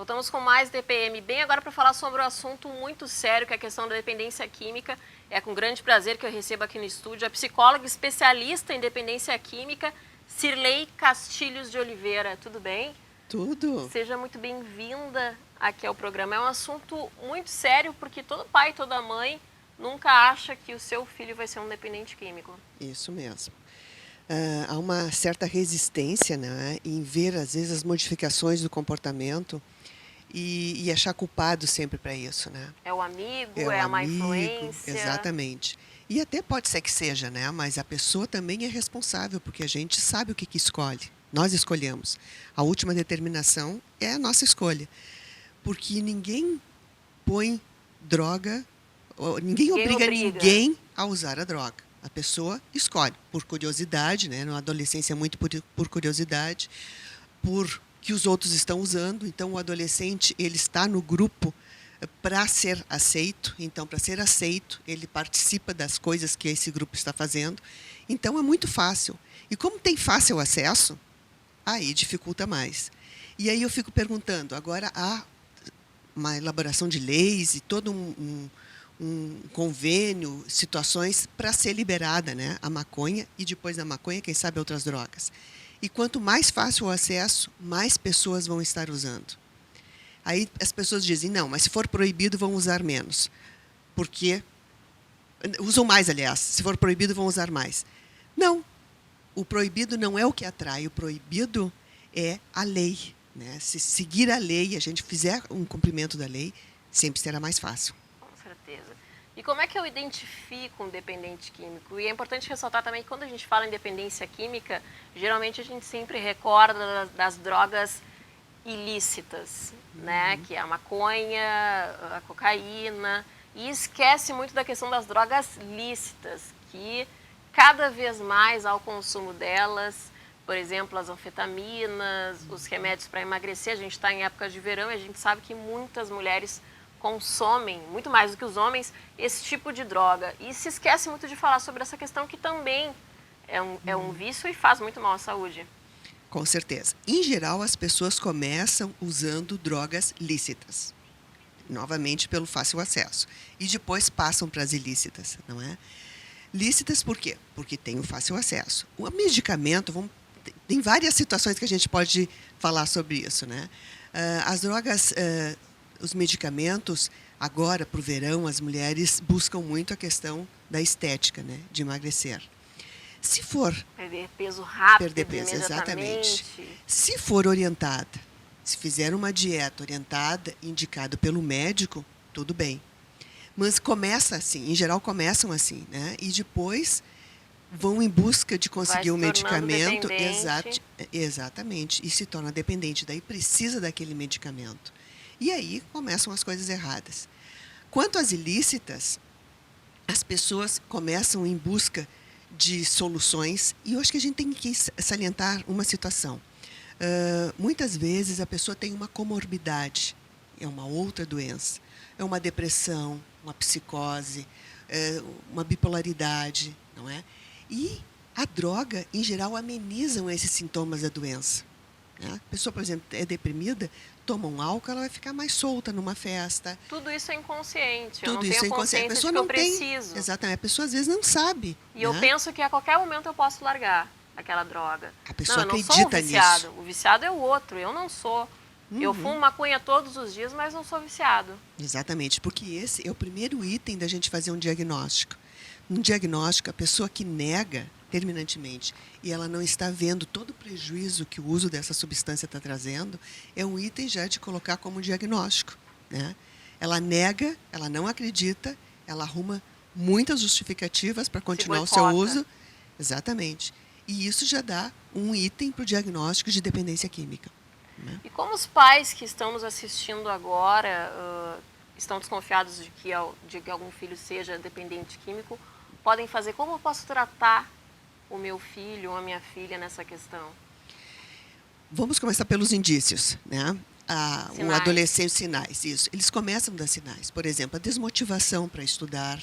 Voltamos com mais DPM. Bem, agora para falar sobre um assunto muito sério, que é a questão da dependência química. É com grande prazer que eu recebo aqui no estúdio a psicóloga especialista em dependência química, Cirlei Castilhos de Oliveira. Tudo bem? Tudo. Seja muito bem-vinda aqui ao programa. É um assunto muito sério, porque todo pai e toda mãe nunca acha que o seu filho vai ser um dependente químico. Isso mesmo. Há uma certa resistência, né, em ver, às vezes, as modificações do comportamento e achar culpado sempre para isso, né? É o amigo, É o é a má amigo, influência. exatamente. E até pode ser que seja, né? Mas a pessoa também é responsável, porque a gente sabe o que escolhe. Nós escolhemos. A última determinação é a nossa escolha. Porque ninguém põe droga, ninguém obriga ninguém a usar a droga. A pessoa escolhe, por curiosidade, né? Na adolescência, muito por curiosidade, por que os outros estão usando. Então, o adolescente ele está no grupo para ser aceito. Então, para ser aceito, ele participa das coisas que esse grupo está fazendo. Então, é muito fácil. E como tem fácil acesso, aí dificulta mais. E aí eu fico perguntando, agora há uma elaboração de leis e todo um convênio, situações para ser liberada, né, a maconha e depois da maconha, quem sabe outras drogas. E quanto mais fácil o acesso, mais pessoas vão estar usando. Aí as pessoas dizem, não, mas se for proibido, vão usar menos. Porque usam mais, aliás. Se for proibido, vão usar mais. Não. O proibido não é o que atrai. O proibido é a lei, né? Se seguir a lei, a gente fizer um cumprimento da lei, sempre será mais fácil. Com certeza. E como é que eu identifico um dependente químico? E é importante ressaltar também que quando a gente fala em dependência química, geralmente a gente sempre recorda das drogas ilícitas, né? Que é a maconha, a cocaína, e esquece muito da questão das drogas lícitas, que cada vez mais há o consumo delas, por exemplo, as anfetaminas, os remédios para emagrecer. A gente está em época de verão e a gente sabe que muitas mulheres consomem, muito mais do que os homens, esse tipo de droga. E se esquece muito de falar sobre essa questão que também é um vício e faz muito mal à saúde. Com certeza. Em geral, as pessoas começam usando drogas lícitas. Novamente, pelo fácil acesso. E depois passam para as ilícitas, não é? Lícitas por quê? Porque tem o fácil acesso. O medicamento, tem várias situações que a gente pode falar sobre isso, né? As drogas, os medicamentos, agora, para o verão, as mulheres buscam muito a questão da estética, né? De emagrecer. Se for perder peso rápido, perder peso, exatamente. Se for orientada, se fizer uma dieta orientada, indicada pelo médico, tudo bem. Mas começa assim, em geral começam assim, né? E depois vão em busca de conseguir o medicamento, exatamente, e se torna dependente, daí precisa daquele medicamento. E aí começam as coisas erradas. Quanto às ilícitas, as pessoas começam em busca de soluções, e eu acho que a gente tem que salientar uma situação. Muitas vezes a pessoa tem uma comorbidade, é uma outra doença, é uma depressão, uma psicose, uma bipolaridade, não é? E a droga, em geral, amenizam esses sintomas da doença. Né? A pessoa, por exemplo, é deprimida, toma um álcool, ela vai ficar mais solta numa festa. Tudo isso é inconsciente. Tudo eu não isso tenho é inconsciente. A pessoa de que não eu preciso. Tem. Exatamente. A pessoa, às vezes, não sabe. E eu penso que a qualquer momento eu posso largar aquela droga. A pessoa não, eu não acredita sou o viciado. nisso. O viciado é o outro, eu não sou. Eu fumo maconha todos os dias, mas não sou viciado. Exatamente, porque esse é o primeiro item da gente fazer um diagnóstico. No diagnóstico, a pessoa que nega terminantemente e ela não está vendo todo o prejuízo que o uso dessa substância está trazendo, é um item já de colocar como diagnóstico. Né? Ela nega, ela não acredita, ela arruma muitas justificativas para continuar o seu uso. Exatamente. E isso já dá um item para o diagnóstico de dependência química. Né? E como os pais que estão nos assistindo agora estão desconfiados de que algum filho seja dependente químico, podem fazer? Como eu posso tratar o meu filho ou a minha filha nessa questão? Vamos começar pelos indícios, né? O adolescente, sinais, isso. Eles começam a dar sinais. Por exemplo, a desmotivação para estudar,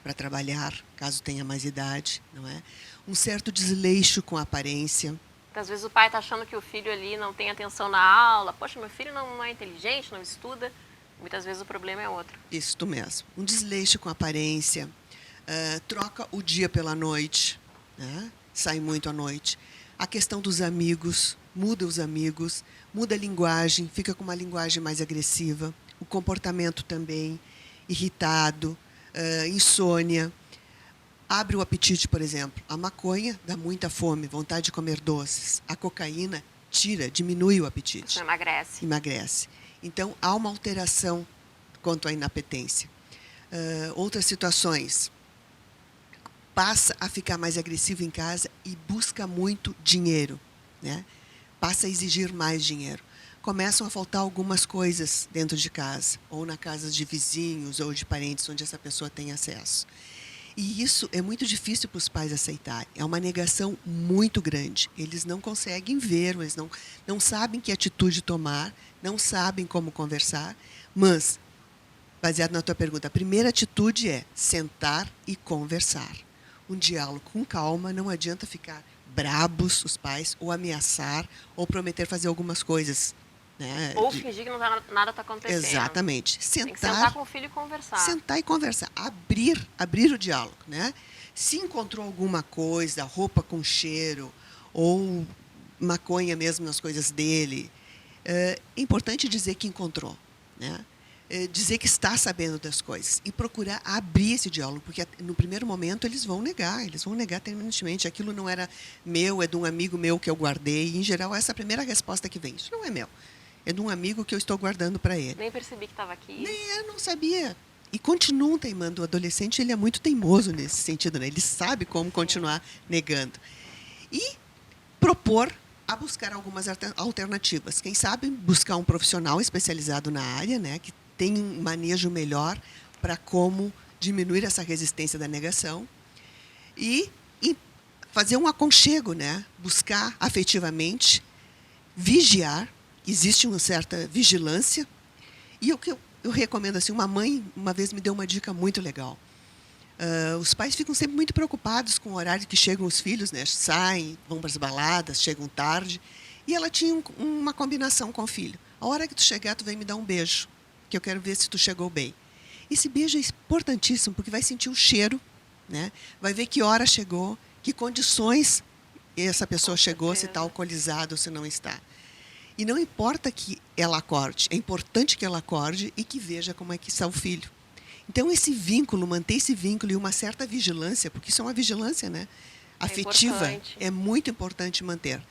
para trabalhar, caso tenha mais idade, não é? Um certo desleixo com a aparência. Porque às vezes o pai tá achando que o filho ali não tem atenção na aula. Poxa, meu filho não é inteligente, não estuda. Muitas vezes o problema é outro. Isso mesmo. Um desleixo com a aparência, troca o dia pela noite, né? Sai muito à noite. A questão dos amigos, muda os amigos, muda a linguagem, fica com uma linguagem mais agressiva. O comportamento também, irritado, insônia. Abre o apetite, por exemplo. A maconha dá muita fome, vontade de comer doces. A cocaína diminui o apetite. Isso emagrece. Emagrece. Então, há uma alteração quanto à inapetência. Outras situações. Passa a ficar mais agressivo em casa e busca muito dinheiro, né? Passa a exigir mais dinheiro. Começam a faltar algumas coisas dentro de casa, ou na casa de vizinhos ou de parentes onde essa pessoa tem acesso. E isso é muito difícil para os pais aceitarem. É uma negação muito grande. Eles não conseguem ver, eles não sabem que atitude tomar, não sabem como conversar. Mas, baseado na tua pergunta, a primeira atitude é sentar e conversar. Um diálogo com calma, não adianta ficar brabos os pais, ou ameaçar, ou prometer fazer algumas coisas. Né? Ou fingir que nada está acontecendo. Exatamente. Tem que sentar com o filho e conversar. Sentar e conversar. Abrir o diálogo. Né? Se encontrou alguma coisa, roupa com cheiro, ou maconha mesmo nas coisas dele, é importante dizer que encontrou. Né? Dizer que está sabendo das coisas. E procurar abrir esse diálogo, porque no primeiro momento eles vão negar terminantemente. Aquilo não era meu, é de um amigo meu que eu guardei. E, em geral, essa é a primeira resposta que vem. Isso não é meu. É de um amigo que eu estou guardando para ele. Nem percebi que estava aqui. Nem eu não sabia. E continuam teimando. O adolescente ele é muito teimoso nesse sentido. Né? Ele sabe como continuar negando. E propor a buscar algumas alternativas. Quem sabe buscar um profissional especializado na área, né, que tem um manejo melhor para como diminuir essa resistência da negação. E fazer um aconchego, né? Buscar afetivamente, vigiar. Existe uma certa vigilância. E o que eu recomendo, assim, uma mãe uma vez me deu uma dica muito legal. Os pais ficam sempre muito preocupados com o horário que chegam os filhos, né? Saem, vão para as baladas, chegam tarde. E ela tinha uma combinação com o filho. A hora que tu chegar, tu vem me dar um beijo, que eu quero ver se tu chegou bem. Esse beijo é importantíssimo, porque vai sentir o cheiro, né? Vai ver que hora chegou, que condições essa pessoa chegou, se está alcoolizado ou se não está. E não importa que ela acorde, é importante que ela acorde e que veja como é que está o filho. Então, esse vínculo, manter esse vínculo e uma certa vigilância, porque isso é uma vigilância, né? Afetiva, é muito importante manter.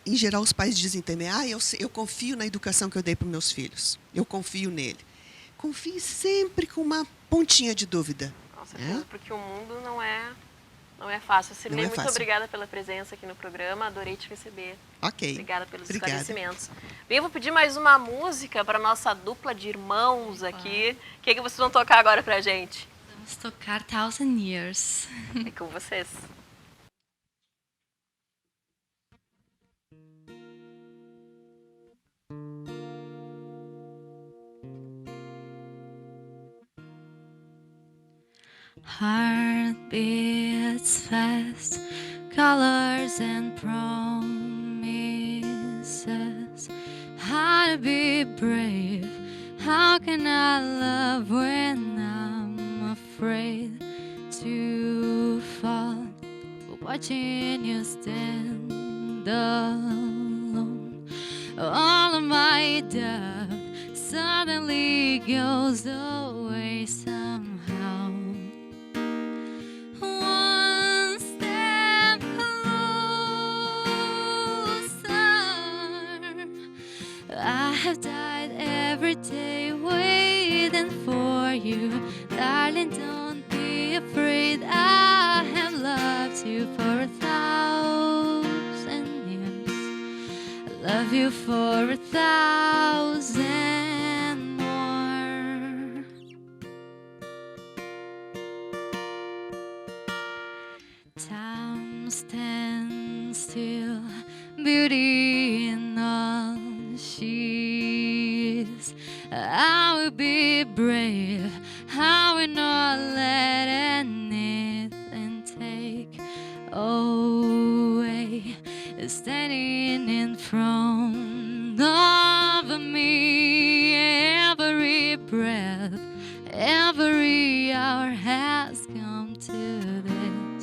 Em geral, os pais dizem também, eu confio na educação que eu dei para os meus filhos, eu confio nele. Confie sempre com uma pontinha de dúvida. Com certeza, porque o mundo não é fácil. Cirlei, muito obrigada pela presença aqui no programa, adorei te receber. Ok. Obrigada pelos esclarecimentos. Bem, eu vou pedir mais uma música para a nossa dupla de irmãos aqui. O que vocês vão tocar agora pra gente? Vamos tocar 1000 Years. É com vocês. Heart beats fast, colors and promises. How to be brave, how can I love when I'm afraid to fall? Watching you stand alone, all of my doubt suddenly goes away somehow. One step closer, I have died every day waiting for you. Darling, don't be afraid, I have loved you for 1,000 years. I love you for 1,000 more. Time stands still, beauty in all she is. I will be brave, I will not let anything take away standing in front of me. Every breath, every hour has come to this.